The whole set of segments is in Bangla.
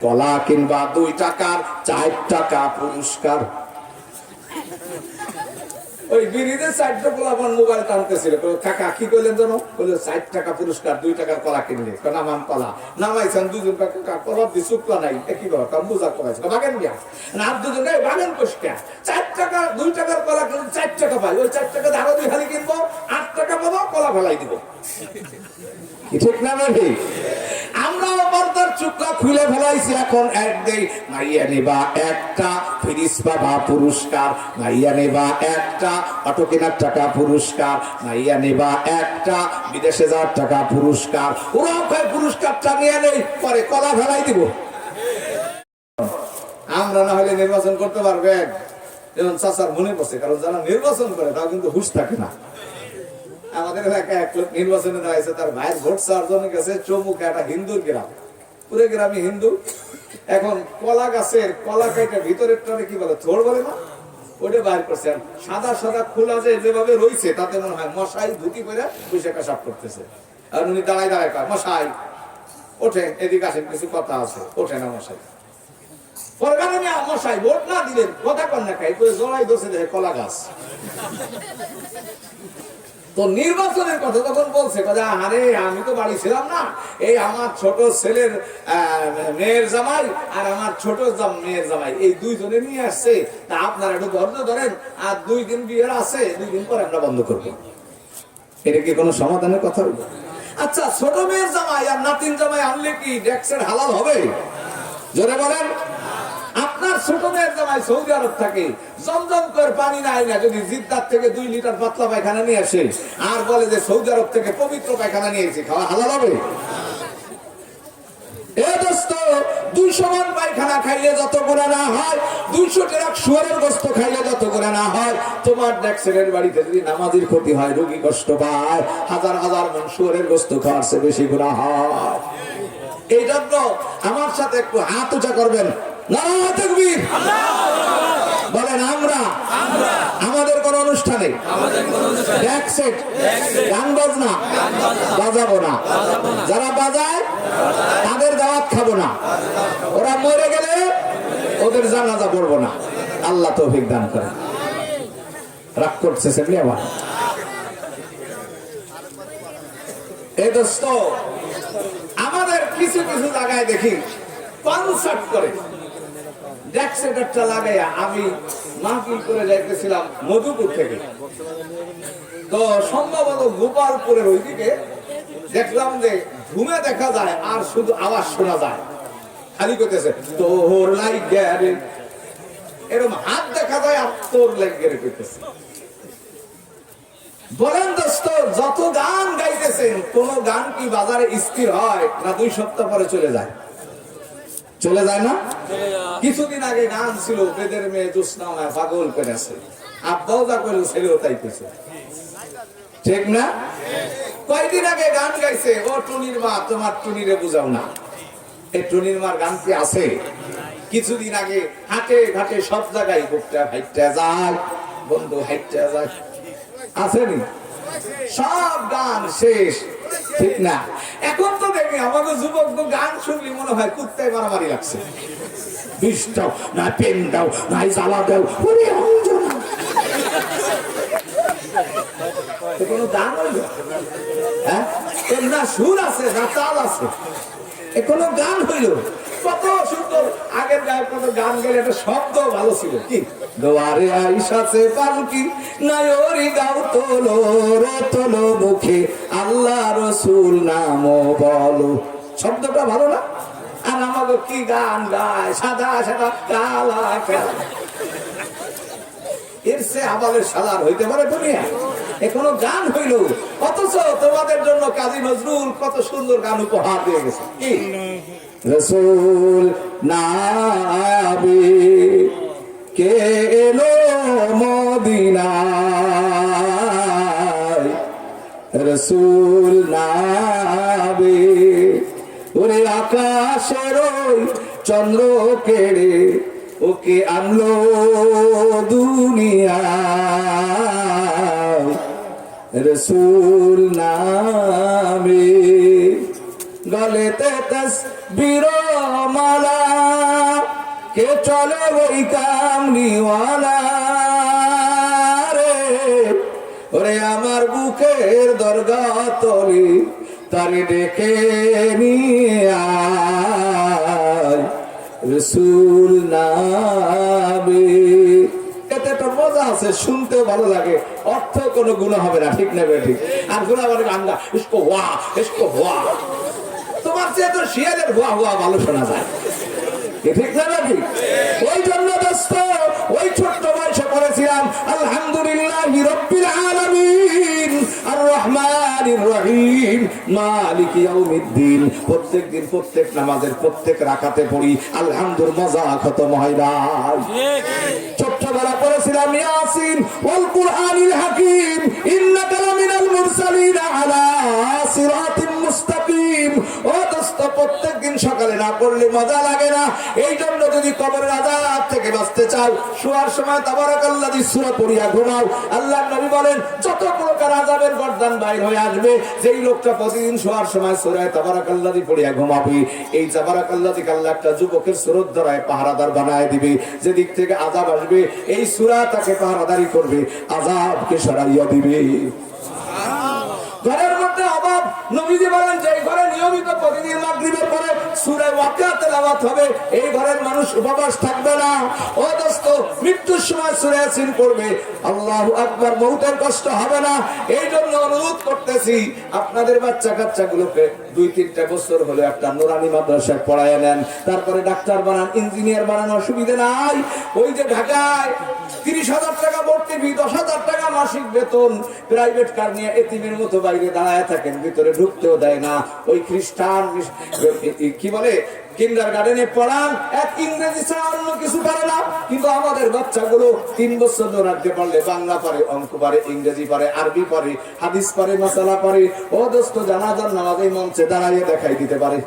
কলা কিংবা 2 টাকার 4 টাকা পুরস্কার। ওই বিড়িতে 4 টাকা আমার মোবাইল টানতেছিল, কাকা কি কইলেন জানো? বলে 4 টাকা পুরস্কার 2 টাকার কলা কিনলে। নামান কলা নামাইছেন, দুজন কাকা কলা দি শুকলা নাই, কি বল কাম বুঝা করাইছে বাগান গিয়া না, আর দুজন এই বাগান কষ্টা 4 টাকা 2 টাকার কলা কিনলে 4 টাকা পাই, ওই 4 টাকা আরো 2 খালি কিনবো, 8 টাকা পাবো, কলা ফেলাই দিব। ঠিক না ভাই? আমরা পর্দার চুক্কা খুলে ফেলাইছি, এখন এক দেই মাইয়া নেবা একটা ফ্রিজ পাবা পুরস্কার, মাইয়া নেবা একটা অটো কেনার টাকা পুরস্কার, মাইয়া নেবা একটা বিদেশে যাওয়ার টাকা পুরস্কার। ওরাও কয় পুরস্কারটা নিয়ে নেই, পরে কলা ফেলাই দিব। আমরা না হলে নির্বাচন করতে পারবেন? যেমন চাচার মনে পড়ছে, কারণ যারা নির্বাচন করে তাও কিন্তু হুঁশ থাকে না। আমাদের এলাকায় এক লোক নির্বাচনে দাঁড়াইছে, তার ভাইয়ের ভোট চাওয়ার জন্য গেছে চৌমুখে, একটা হিন্দুর গ্রাম, পুরো গ্রামই হিন্দু। এখন কলা গাছের কলা কাইটা ভিতরের টানে কি বলে, থোড় বলে না, ওইটা বাইর করছেন। সাদা সাদা খোলা যে যেভাবে রয়েছে তাতে মনে হয় মশাই ধুতি করে বৈশাখ সাপ করতেছে। আর উনি দাঁড়ায় দাঁড়ায় কয়, মশাই ওঠেন, এদিকে আসেন, কিছু কথা আছে, ওঠে না মশাই। পরগানে মশাই ভোট না দিলেন, কথা কন না খাই করে জড়াই দোষে দেখে কলা গাছ। তো নির্বাচনের কথা তখন বলছে, আরে আমি তো বাড়ি ছিলাম না, এই আমার ছোট ছেলের মেয়ের জামাই আর আমার ছোট মেয়ের জামাই এই 2 জনে নিয়ে আসছে, তা আপনারা একটু ধৈর্য ধরেন, আর 2 দিন বিয়ের আছে, 2 দিন পরে আমরা বন্ধ করবো। এটা কি কোনো সমাধানের কথা হইল? আচ্ছা, ছোট মেয়ের জামাই আর নাতিন জামাই আনলে কি ট্যাক্সের হালাল হবে? জোরে বলেন। আপনার ছোট মেয়ের জামাই সৌদি আরব থাকে, জমজম করে পানি নাই না, যদি জিদ্দার থেকে 2 লিটার পাতলা পায়খানা নিয়ে আসে আর বলে যে সৌদি আরব থেকে পবিত্র পায়খানা নিয়েছি, খাওয়া হালাল হবে? এ দোস্ত, 200 মণ পায়খানা খাইলে যত গুনাহ না হয়, 200 ট্রাক শুয়োরের গোশত খাইলে যত গুনাহ না হয়, তোমার ছেলের বাড়িতে যদি নামাজির ক্ষতি হয়, রোগী কষ্ট পায়, 1000 মণ শুয়োরের গোশত খাওয়ার চেয়ে বেশি গুনাহ হয়। এই জন্য আমার সাথে একটু হাত উঁচা করবেন, নারায়ে তাকবীর বলেন। আমরা আমাদের কোন অনুষ্ঠানে ড্যাক সেট গান বাজনা বাজাবো না, যারা বাজায় তাদের দাওয়াত খাবো না, ওরা মরে গেলে ওদের জানাজা পড়বো না। আল্লাহ তৌফিক দান করেন। রাগ করছে সেগুলি আবার। এই দোস্ত, আমাদের কিছু কিছু জায়গায় দেখি কনসার্ট করে ড্যাক্সেটারটা লাগাইয়া। আমি মাহফিল করে যাইতেছিলাম মধুপুর থেকে, তো সম্ভবত গোপালপুরের ওইদিকে দেখলাম যে ঘুমে দেখা যায় আর শুধু আওয়াজ শোনা যায়, খালি করতেছে তোর লাইগা রে, এরকম হাত দেখা যায় আর তোর লাইগা রে করতেছে। বলেন দোস্ত, যত গান গাইতেছেন, কোন গান কি বাজারে স্থির হয় না 2 সপ্তাহ পরে চলে যায়? চলে যায় না? কিছুদিন আগে গান ছিল, বেদের মেয়ে জোৎস্না পাগল করেছে, আব্বাও যা করলো ছেলেও তাই করছে, ঠিক না? কয়েকদিন আগে গান গাইছে, ও টুনির মা তোমার টুনিরে বুঝাও না। এই টুনির মার গান কি আছে? কিছুদিন আগে হাটে ঘাটে সব জায়গায় বুকটা হাইটটা যায়, বন্ধু হাইটটা যায়, আসেনি? সব গান শেষ, ঠিক না? এখন তো দেখি আমাকে যুবক গান শুনলি মনে হয় কুত্তায় মারামারি লাগছে। বিষ দাও না, পেন দাও না, জ্বালা দাও, কোনো গান হইল? হ্যাঁ, না সুর আছে না তাল আছে, এ কোনো গান হইল? কত সুন্দর আগের গায়ে কত গান গেলে একটা শব্দ ভালো ছিল, কি দোয়ারে আইসাছে পালকি নায়রি গাও তোলো রে তোলো মুখে আল্লাহ রসুল নাম বলো, শব্দটা ভালো না? আর আমাকে কি গান গায়, সাদা সাদা কালা কালা, এর সে আবালের সালার হইতে পারে দুনিয়া? এখনো গান হইল, অথচ তোমাদের জন্য কাজী নজরুল কত সুন্দর গান উপহার দিয়ে গেছে। কি রসুল নাবি কে এলো মদিনায়, রসুল নাবি ওরে আকাশের ওই চন্দ্র কেড়ে ওকে আনলো দুনিয়ায়, রসুল নামে গলেতে তসবির মালা কে চলে ওই কামলিওয়ালা রে, ওরে আমার বুকের দরগা তলি তারি ডেকে নিয়ে আয় রসুল নামে। এতে একটা মজা আছে, শুনতে ভালো লাগে, অর্থ কোনো গুণ হবে না, ঠিক না ঠিক? আর গুণা মানে গাঙ্গা ইসকো ওয়া ইসকো ওয়া, তোমার চেয়ে তো শিয়ালের হুয়া হুয়া ভালো শোনা যায়, ঠিক না ঠিক? ওই জন্য দোস্ত ওই ছোট্ট বয়সে পড়েছিলাম আলহামদুলিল্লাহি রাব্বিল আলামিন আর রহমানির রহিম মালিকি ইয়াউমিদ্দিন। প্রত্যেকদিন প্রত্যেক নামাজের প্রত্যেক রাকাতে পড়ি আলহামদুর, মজা খতম হয় না। ছোট্টবেলা পড়েছিলাম ইয়াসিন ওয়াল কুরআনিল হাকিম ইন্নাকা লামিনাল মুরসালিন আলা সিরাতিম মুস্তাকিম। ও দোস্ত প্রত্যেকদিন সকালে না পড়লে মজা লাগে না। এই জন্য যদি কবরের আযাব থেকে বাঁচতে চাও, শোয়ার সময় তাবারাকাল্লাযী সূরা পড়িয়া ঘুমাও। আল্লাহর নবী বলেন যত প্রকার আযাবের গর্দান বাইর হয়ে আসবে, যেই লোকটা প্রতিদিন শোয়ার সময় সূরা তাবারাকাল্লাযী পড়িয়া ঘুমাবে, এই তাবারাকাল্লাযী আল্লাহ একটা যুবকের সুরত ধরায় পাহারাদার বানায় দিবে। যেদিক থেকে আযাব আসবে এই সূরা তাকে পাহারাদারি করবে, আযাবকে সরাইয়া দিবে। ঘরের মধ্যে অভাব, নবীজি বলেন যে ঘরে নিয়মিত প্রতিদিন মাগরিবের পরে সূরা ওয়াকিয়া তেলাওয়াত হবে, এই ঘরের মানুষ উপবাস থাকবে না। ও দোস্ত মৃত্যুর সময় সূরা ইয়াসিন পড়বে, আল্লাহু আকবার, মউতের কষ্ট হবে না। এই জন্য অনুরোধ করতেছি আপনাদের বাচ্চা কাচ্চাগুলোকে 2-3টা বছর হলে একটা নুরানি মাদ্রাসায় পড়ায় নেন, তারপরে ডাক্তার বানান, ইঞ্জিনিয়ার বানানো অসুবিধা নাই। ওই যে ঢাকায় 30,000 টাকা ভর্তি ফি, 10,000 টাকা মাসিক বেতন, প্রাইভেট কার নিয়ে এতিমের মতো বাইরে দাঁড়ায় থাকেন, ভিতরে ঢুকতেও দেয় না। ওই খ্রিস্টান কি বলে কিন্ডারগার্টেনে পড়ান, এক ইংরেজি ছাড়া অন্য কিছু পারে না। কিন্তু আমাদের বাচ্চাগুলো 3 বছর দৌড়াতে পারলে বাংলা পারে, অঙ্ক পারে, ইংরেজি পারে, আরবি পারে, হাদিস পারে, মাসালা পারে। ও দোস্ত জানাজার নামাজে মঞ্চে দাঁড়াইয়ে দেখাই দিতে পারে।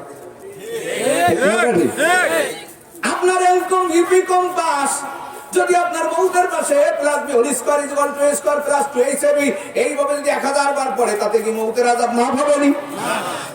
আপনার এমকম ইউপি কম পাস যদি আপনার মৌতের পাশে +B whole square equal to a square plus 2ab এইভাবে যদি 1000 বার পড়ে, তাতে কি মৌতের আযাব মাফ হবে না?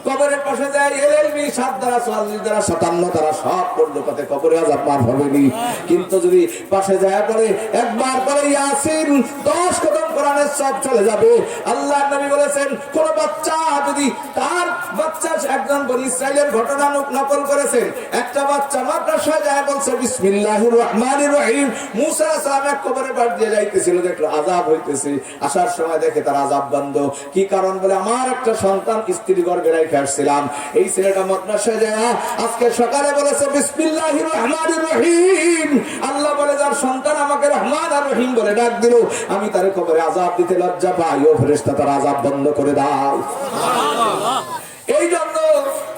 কবরের পাশে যায় LLB 7 দ্বারা 44 দ্বারা 57 দ্বারা সব পড়লো, তাতে কবরের আযাব মাফ হবে না। কিন্তু যদি পাশে যায় পড়ে একবার পড়ে ইয়াসিন 10 খতম কোরআনের সব চলে যাবে। আল্লাহর নবী বলেছেন কোন বাচ্চা যদি তার বাচ্চা একজন বনি ইসরাইলের ঘটনা নকল করেছেন, একটা বাচ্চা মাদ্রাসায় যায় বলছে বিসমিল্লাহির রহমানির রহিম, মুসা আলাইহিস সালাম এক কবরে পার দিয়ে যাইতেছিল, দেখলো আযাব হইতেছে, আসার সময় দেখে তার আযাব বন্ধ। কি কারণ? বলে আমার একটা সন্তান স্ত্রী গর্ভে রেখে আসছিলাম, এই ছেলেটা মাদ্রাসায় যায় আজকে সকালে বলেছে বিসমিল্লাহির রহমানির রহিম। আল্লাহ বলে যার সন্তান আমাকে রহমান আর রহিম বলে ডাক দিল, আমি তার কবরে আযাব দিতে লজ্জা পাই, ও ফেরেশতা তার আযাব বন্ধ করে দাও। সুবহানাল্লাহ। এই জন্য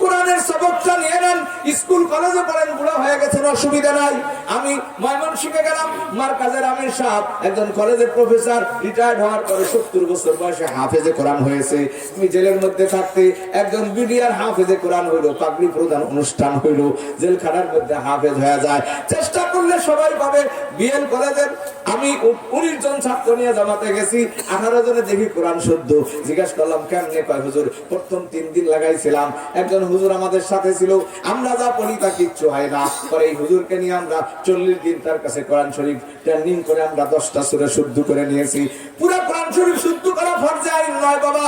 কোরআনের সবকটা নিয়ে নেন, স্কুল কলেজে পড়েন, বুড়া হয়ে গেছেন অসুবিধা নাই। আমি ময়মনসিংহে গেলাম, মার্কাজের আমির সাহেব একজন কলেজের প্রফেসর, রিটায়ার্ড হওয়ার পরে 70 বছর বয়সে হাফেজে কোরআন হয়েছে। তুমি জেলের মধ্যে থাকতে একজন বিডিআর হাফেজে কোরআন হইল, পাগড়ি প্রদান অনুষ্ঠান হইল, জেলখানার মধ্যে হাফেজ হয়ে যায়। চেষ্টা করলে সবাই পাবে। বিএল কলেজের আমি 19 জন ছাত্র নিয়ে জামাতে গেছি, 18 জনে দেখি কোরআন শুদ্ধ। জিজ্ঞাসা করলাম কেমনে? কয় হুজুর প্রথম 3 দিন লাগাইছিলাম, একজন হুজুর আমাদের সাথে ছিল, আমরা যা পড়ি তা কিচ্ছু হয় না। পরে এই হুজুরকে নিয়ে আমরা 40 দিন তার কাছে কোরআন শরীফ ট্রেনিং করে আমরা 10টা সূরা শুদ্ধ করে নিয়েছি। পুরো কোরআন শরীফ শুদ্ধ করা ফরজে আইন নয় বাবা,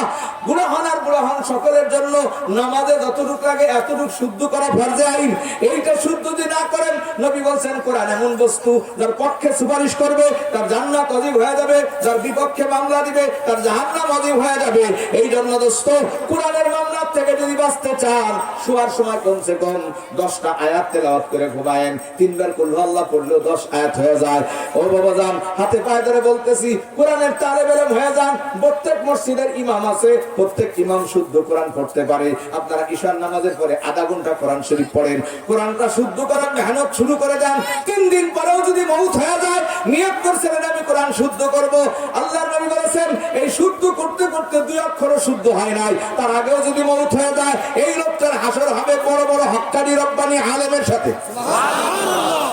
গুনাহ আর গুনাহ সকলের জন্য। নামাজে যতটুকু লাগে এতটুকু শুদ্ধ করা ফরজে আইন। এইটা শুদ্ধ যদি না করেন, নবী বলেন কোরআন এমন বস্তু যার পক্ষে সুপারিশ করবে তার জান্নাত ওয়াজিব হয়ে যাবে, যার বিপক্ষে মামলা দিবে তার জাহান্নাম ওয়াজিব হয়ে যাবে। এই জন্য দোস্ত কোরআনের মামলা থেকে যদি বাঁচতে চান, শোয়ার সময় কমসে কম 10টা আয়াত তেলাওয়াত করে ঘুমায়েন। 3 বার কুল আল্লাহ পড়লেও 10 আয়াত হয়ে যায়। ও বাবা জান, হাতে পায়ে ধরে বলতেছি, কোরআনের তালেব ইলম হয়ে যান। প্রত্যেক মসজিদের ইমাম আছে, প্রত্যেক ইমাম শুদ্ধ কোরআন পড়তে পারে। আপনারা ঈশার নামাজের পরে আধা ঘন্টা কোরআন শরীফ পড়েন, কোরআনটা শুদ্ধ করার মেহনত শুরু করে দেন। 3 দিন পরেও যদি মউত হয়ে যায়, নিয়ত করছিলেন আমি কোরআন শুদ্ধ করব, আল্লাহর নবী বলেছেন এই শুদ্ধ করতে করতে 2 অক্ষরও শুদ্ধ হয় নাই, তার আগেও যদি মউত হয়ে যায়, এই লোকটার হাসর হবে বড় বড় হক্কানি রব্বানি আলেমের সাথে। সুবহানাল্লাহ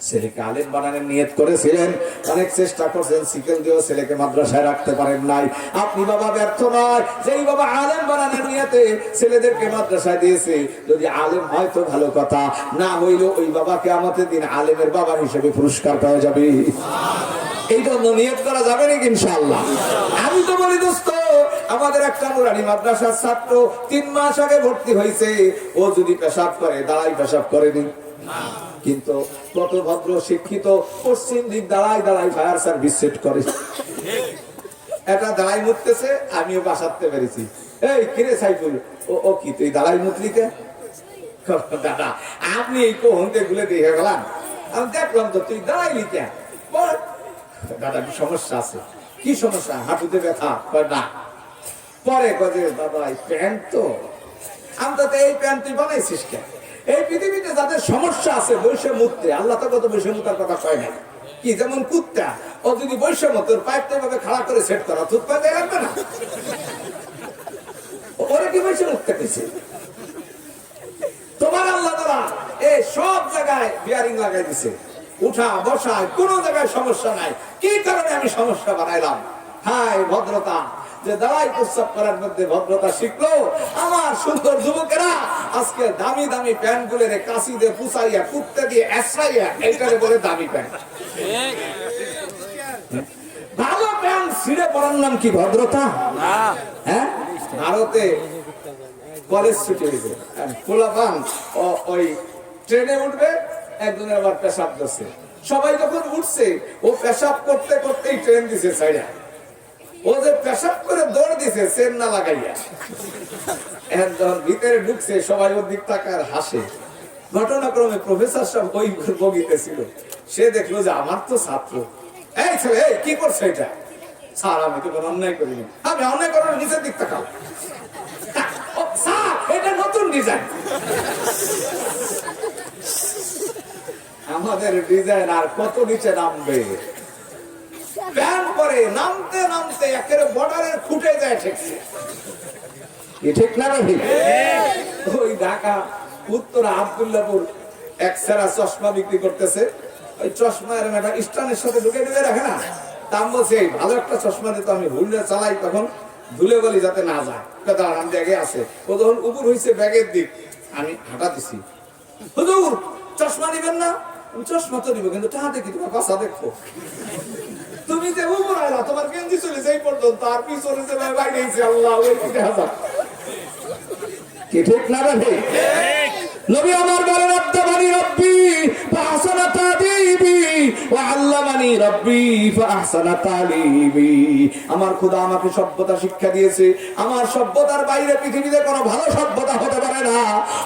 ছেলেকে আলেম বানানোর নিয়ত করেছিলেন, অনেক চেষ্টা করছেন, সিকেল দিয়েও ছেলেকে মাদ্রাসায় রাখতে পারেন নাই। আপনি বাবা ব্যর্থ নয়, যেই বাবা আলেম বানানোর নিয়তে ছেলেদেরকে মাদ্রাসায় দিয়েছে, যদি আলেম হয় তো ভালো কথা, না হইলেও ওই বাবাকে আমাদের দিন আলেমের বাবা হিসেবে পুরস্কার পাওয়া যাবে। এই জন্য নিয়ত করা যাবে নাকি ইনশাআল্লাহ? আমি তো বলি দোস্ত, আমাদের একটা নুরানি মাদ্রাসার ছাত্র 3 মাস আগে ভর্তি হয়েছে, ও যদি পেশাব করে দাঁড়াই পেশাব করেনি, কিন্তু কত ভদ্র শিক্ষিত পশ্চিম দিক দাঁড়াই দাঁড়াই ফায়ার সার্ভিস সেট করে। এটা দাঁড়াই মুততেছে, আমিও বাসাতে পেরেছি। এই কিরে সাইফুল, ও কি তুই দাঁড়াই মুতলিকে? দাদা আপনি এই কোহনতে গুলে দেখে গেলাম, আমি দেখলাম তো তুই দাঁড়াইলি কেন? দাদা কি সমস্যা আছে? কি সমস্যা? হাঁটুতে ব্যথা? না। পরে কাজে দাদা এই প্যান্ট তো, আমি তো এই প্যান্ট তুই বানাইছিস কেন? এই পৃথিবীতে যাদের সমস্যা আছে বৈশ্য মুক্তে, আল্লাহ তো কত বৈশ্য মুতার কথা কয় না কি? যেমন কুত্তা, ও যদি বৈশ্য মতের পাইপটা এভাবে খাড়া করে সেট করা, দুধ পাইতে লাগবে না? ওরা কি বৈশ্য মুক্ত পেয়েছে? তোমার আল্লাহ তাআলা এই সব জায়গায় বিয়ারিং লাগাই দিছে, উঠা বসা কোন জায়গায় সমস্যা নাই। কি কারণে আমি সমস্যা বানাইলাম? হায় ভদ্রতা, যে দাঁড়াই প্রস্তাব করার মধ্যে ভদ্রতা শিখলো আমার সুন্দর যুবকেরা। আজকে দামি দামি প্যান্ট গুলো কাশি দিয়ে পুষাইয়া কুত্তে দিয়ে এসরাইয়া এইটারে বলে দামি প্যান্ট। ভালো প্যান্ট ছিঁড়ে পড়ার নাম কি ভদ্রতা? হ্যাঁ, ভারতে কলেজ ছুটি হয়েছে, খোলা পান ওই ট্রেনে উঠবে, একজনের আবার পেশাব করছে। সবাই যখন উঠছে, ও পেশাব করতে করতেই ট্রেন দিছে ছাইড়া। ও যে পেশাব করে দৌড় দিছে চেন না লাগাইয়া, যখন ভিতরে ঢুকছে সবাই ওর দিক তাকার হাসে। ঘটনাক্রমে প্রফেসর সাহেব ওই বগিতে ছিল, সে দেখলো যে আমার তো ছাত্র। এই ছেলে কি করছে এটা? স্যার আমি তো কোনো অন্যায় করিনি। আমি অন্যায় করার নিচের দিক তাকাও। স্যার এটা নতুন ডিজাইন। আমাদের ডিজাইন আর কত নিচে নামবে? প্যান্ট পরে নামতে নামতে একেবারে বর্ডারের খুঁটে যায় ঠেকছে। ঠিক না ভাই? ওই ঢাকা উত্তরা আব্দুল্লাহপুর এক সেরা চশমা বিক্রি করতেছে। ওই চশমা এরকম একটা স্টানের সাথে ঢুকে ঢুকে রাখে না, দাম বলছে ভালো একটা চশমা দিতে, আমি হুইলে চালাই তখন ধুলে গলি যাতে না যায়, দাঁড়ান ব্যাগে আছে। ও যখন উপর হয়েছে ব্যাগের দিক, আমি হাঁটা দিছি, হুজুর চশমা নিবেন না? চশমা তো নিব, কিন্তু টাকা দেখি তোমার পাশা দেখো। তুমি যে উপর আইলা, তোমার গেঞ্জি চলে যাই পর্যন্ত, আর পিছনে যে বাইরে গেছে আল্লাহ ওই 50,000। কি ঠিক না রে? নবী আমার বলেন আদাবানি রব্বি ফাহসানা তাদিবি ওয়া আল্লামানি রব্বি ফাহসানা তালিবি। আমার খোদা আমাকে সভ্যতা শিক্ষা দিয়েছে, আমার সভ্যতার বাইরে পৃথিবীতে কোনো ভালো সভ্যতা হতে পারে না।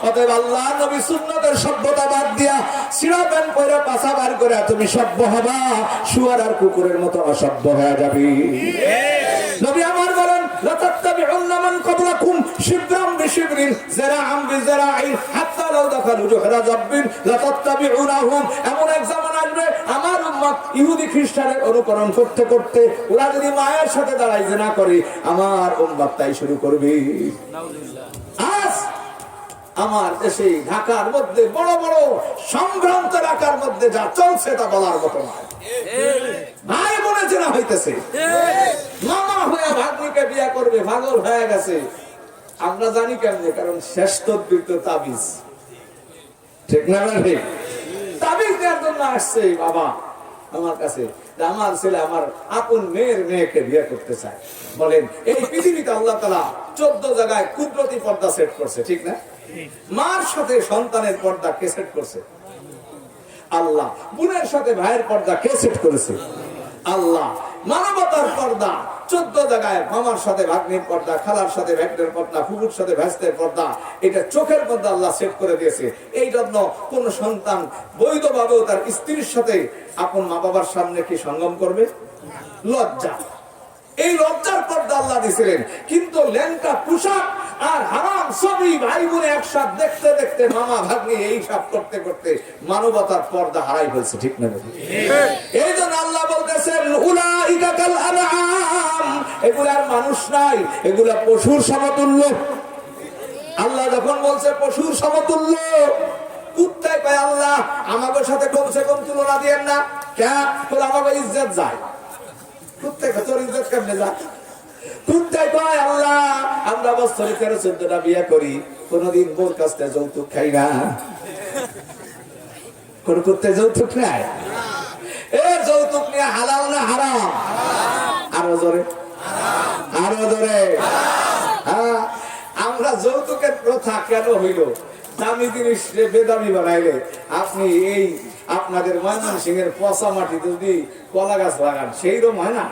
অতএব আল্লাহ নবী সুন্নতের সভ্যতা বাদ দিয়া সিরা প্যান্ট পরে পাছা বার করে তুমি সভ্য হবা, শুয়ার আর কুকুরের মতো অসভ্য হয়ে যাবে। নবী আমার বলেন লাতাত্তাবিউন্না মান ক্বাবলাকুম শিবরাম বিশিবরিন যারাআম বিযারাইন হাত্তা লাউ দাখালু জুহরা যাব্বিন লাতাত্তাবিউনাহুম। এমন এক জামানা আসবে আমার উম্মত ইহুদি খ্রিস্টানের অনুকরণ করতে করতে ওরা যদি মায়ের সাথে দাঁড়াই জিনা করে, আমার উম্মত তাই শুরু করবে। আজ আমার দেশে ঢাকার মধ্যে বড় বড় সম্ভ্রান্ত এলাকার মধ্যে যা চলছে তা বলার মতো নয়। ভাই বোনে চেনা হইতেছে, মামা হয়ে ভাগ্নিকে বিয়ে করবে, পাগল হয়ে গেছে। আমরা জানি কেমনে? কারণ শেষ তদবির তো তাবিজ। ঠিক না? তাবিজ দেওয়ার জন্য আসছে বাবা আমার কাছে, আমার ছেলে আমার আপন মেয়ের মেয়েকে বিয়ে করতে চায়। বলেন এই পৃথিবীতে আল্লাহ তাআলা 14 জায়গায় কুদরতি পর্দা সেট করছে, ঠিক না? মার সাথে সন্তানের পর্দা কে সেট করছে? আল্লাহ। বোনের সাথে ভাইয়ের পর্দা কে সেট করেছে? আল্লাহ। মানবতার পর্দা 14 জায়গায়, মামার সাথে ভাগ্নির পর্দা, খালার সাথে ভাগ্নের পর্দা, ফুফুর সাথে ভাস্তের পর্দা, এটা চোখের পর্দা আল্লাহ সেট করে দিয়েছে। এই জন্য কোন সন্তান বৈধভাবেও তার স্ত্রীর সাথে আপন মা বাবার সামনে কি সঙ্গম করবে? লজ্জা। এই লজ্জার পর্দা আল্লাহ দিয়েছিলেন, কিন্তু ল্যাংটা পোশাক আর হারাম ছবি ভাই বোনে একসাথে দেখতে দেখতে মামা ভাগ্নি এই সব করতে করতে মানবতার পর্দা হারাই ফেলছে, ঠিক না? এই জন্য আল্লাহ বলতেছেন উলাইকা কাল আনআম, এগুলার মানুষ নাই, এগুলা পশুর সমতুল্য। আল্লাহ যখন বলছে পশুর সমতুল্য, কুত্তায় কয় আল্লাহ আমাদের সাথে কমসে কম তুলনা দিয়েন না, কেন আমাকে ইজ্জত যায়। কুত্তায় তোর ইজ্জত কেমনে যায়? কুত্তায় কয় আল্লাহ আমরা বছরে 13-14টা বিয়ে করি, কোনদিন বোর কাছ থেকে যৌতুক খাই না। কোন কুত্তায় যৌতুক নেয়? এ যৌতুক নিয়ে হালাল না হারাম? আরো জোরে, আরো জোরে। হ্যাঁ, আমরা যৌতুকের প্রথা কেন হইল? দামি জিনিস বেদামি বানাইলে আপনি এই আপনাদের ময়মনসিংহের পচা মাটিতে যদি কলা গাছ লাগান সেইরকম হয় না।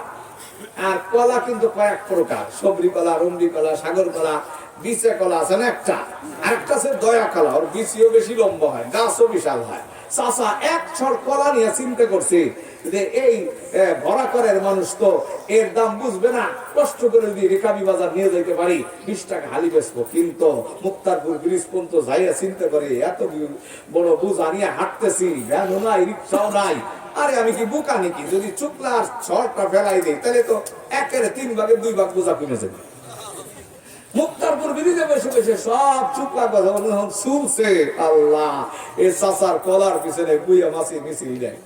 আর কলা কিন্তু কয়েক প্রকার, সবরি কলা, রুমরি কলা, সাগর কলা, বিচে কলা আছে না একটা, আরেকটা আছে দয়া কলা, ওর বিচিও বেশি লম্বা হয়, গাছও বিশাল হয়। চাচা এক ছড় কলা নিয়ে চিন্তা করছে যে এই ভরা করের মানুষ তো এর দাম বুঝবে না, কষ্ট করে যদি রেকাবি বাজার নিয়ে যাইতে পারি 20 টাকা হালি বেচবো। কিন্তু মুক্তারপুর ব্রিজ পর্যন্ত যাইয়া চিন্তা করে এত বড় বুঝা নিয়ে হাঁটতেছি, ভ্যানও নাই, রিক্সাও নাই, আরে আমি কি বোকা নাকি? যদি চুকলা আর ছড়টা ফেলাই দেয় তাহলে তো 1/3 ভাগের 2 ভাগ বোঝা কমে যাবে। মুক্তারপুর ব্রিজে বসে বসে সব চুকলা কথা শুনছে। আল্লাহ, এই চাচার কলার পিছনে বুইয়া মাছি মিছিল দেয়,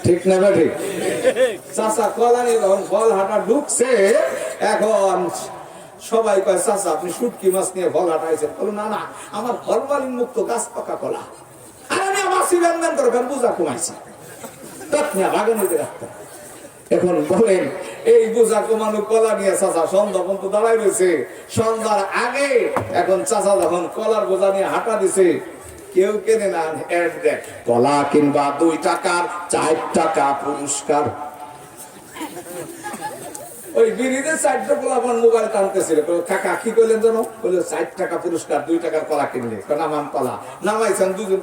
ঠিক না? ঠিক। চাচা কলা নিয়ে যখন ফল হাঁটা ঢুকছে, এখন সবাই কয় চাচা আপনি শুটকি মাছ নিয়ে ফল হাঁটাইছেন? বলো না না, আমার ফলমালিন মুক্ত গাছ পাকা কলা, আর আমি মাছি ব্যঞ্জন করে বোঝা কমাইছি, বাগানিতে রাখতাম। এখন বলেন এই বোঝা কমানো কলা নিয়ে চাচা সন্ধ্যা পর্যন্ত দাঁড়াই রয়েছে। সন্ধ্যার আগে এখন চাচা যখন কলার বোঝা নিয়ে হাঁটা দিছে, কেউ কেনে না, অ্যাড দেয় কলা কিংবা 2 টাকার 4 টাকা পুরস্কার। ওই বিড়িতে 4 টাকা আমার মোবাইল টানতেছিল, কাকা কি করলেন জানো? বলে 4 টাকা পুরস্কার, 2 টাকার কলা কিনলে। নামান কলা নামাইছেন, 2জন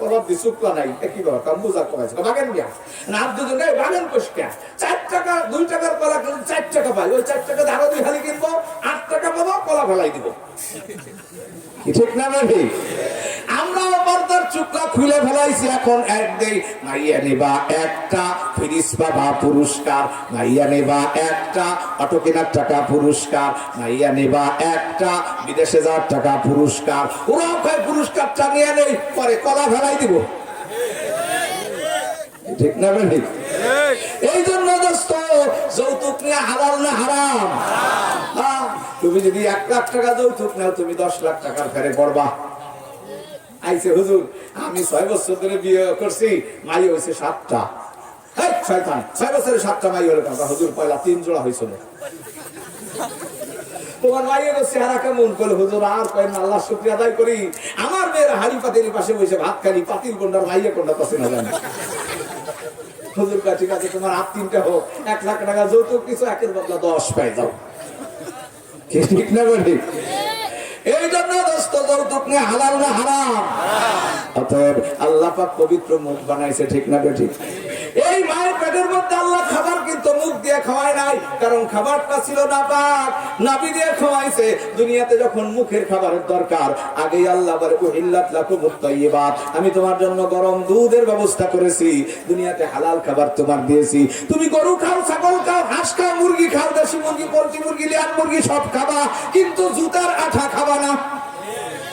কলা দিয়ে শুক্লা নাই, কি বল বোঝা কমাইছে, বাগান গিয়া না দুজন বাগান কোষকা 4 টাকা 2 টাকার কলা কিনলে 4 টাকা পাই, ওই 4 টাকা আরো 2 হালি কিনবো, 8 টাকা পাবো, কলা ফেলাই দিব। ঠিক না ভাই? আমরা পর্দার চুকলা খুলে ফেলাইছি, এখন এক দেই মাইয়া নেবা একটা ফ্রিজ পাবা পুরস্কার, মাইয়া নেবা একটা অটো কেনার টাকা পুরস্কার, মাইয়া নেবা একটা বিদেশে যাওয়ার টাকা পুরস্কার। ওরাও কয় পুরস্কারটা নিয়ে নেই, পরে কলা ফেলাই দিব। ঠিক না ভাই? এই জন্য দোস্ত, যৌতুক নিয়ে হালাল না হারাম? তুমি যদি 1 লাখ টাকা যৌতুক নাও, তুমি 10 লাখ টাকার ফেরে পড়বা। আইছে হুজুর আমি 6 বছর ধরে বিয়ে করছি, মাই হয়েছে 7টা। শয়তান, 6 বছরে 7টা মাই হলো কেন? হুজুর পয়লা 3 জোড়া হয়েছিল। তোমার মাইয়ের চেহারা কেমন? করলে হুজুর আর কয়েন আল্লাহ শুকরিয়া আদায় করি, আমার মেয়ের হাড়ি পাতির পাশে বসে ভাত খালি, পাতিল কোনটা মাইয়া কোনটা পাশে না জানে। হুজুর কা ঠিক আছে, তোমার হাত 3টা হোক, 1 লাখ টাকা যৌতুক কিছু, 1-এর বদলা 10 পাই যাও। ঠিক না বলি? এই জন্য দোস্ত, যৌতুক নিয়ে হালাল না হারাম? অতএব আল্লাহ পাক পবিত্র মুখ বানাইছে, ঠিক না ঠিক? এই মায়ের পেটের মধ্যে আল্লাহ খাবার কিন্তু মুখ দিয়ে খাওয়ায় নাই, কারণ খাবারটা ছিল নাপাক, নাভি দিয়ে খাওয়াইছে। দুনিয়াতে যখন মুখের খাবারের দরকার, আগেই আল্লাহ বলে উহিল্লাত লাকুমুত তাইয়্যিবাত, আমি তোমার জন্য গরম দুধের ব্যবস্থা করেছি, দুনিয়াতে হালাল খাবার তোমার দিয়েছি। তুমি গরু খাও, ছাগল খাও, হাঁস খাও, মুরগি খাও, দেশি মুরগি, পোল্ট্রি মুরগি, লিয়ার মুরগি সব খাবা, কিন্তু জুতার আঠা খাবা না।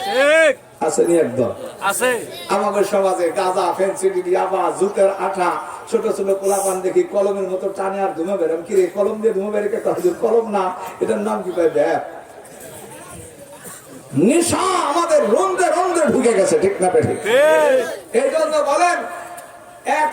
ঠিক আসেনি? একদম আছে। আমাদের সমাজে গাঁজা, ফেন্সিডিল, ইয়াবা, জুতের আঠা, ছোট ছোট পোলাপান দেখি কলমের মতো টানে আর ধুমে বেরোম। কি রে, কলম দিয়ে ধুমে বেরোকে? কলম না, এটার নাম কি পাই? ব্যাপ। নেশা আমাদের রন্ধে রন্ধে ঢুকে গেছে, ঠিক না ঠিক? এই জন্য বলেন এক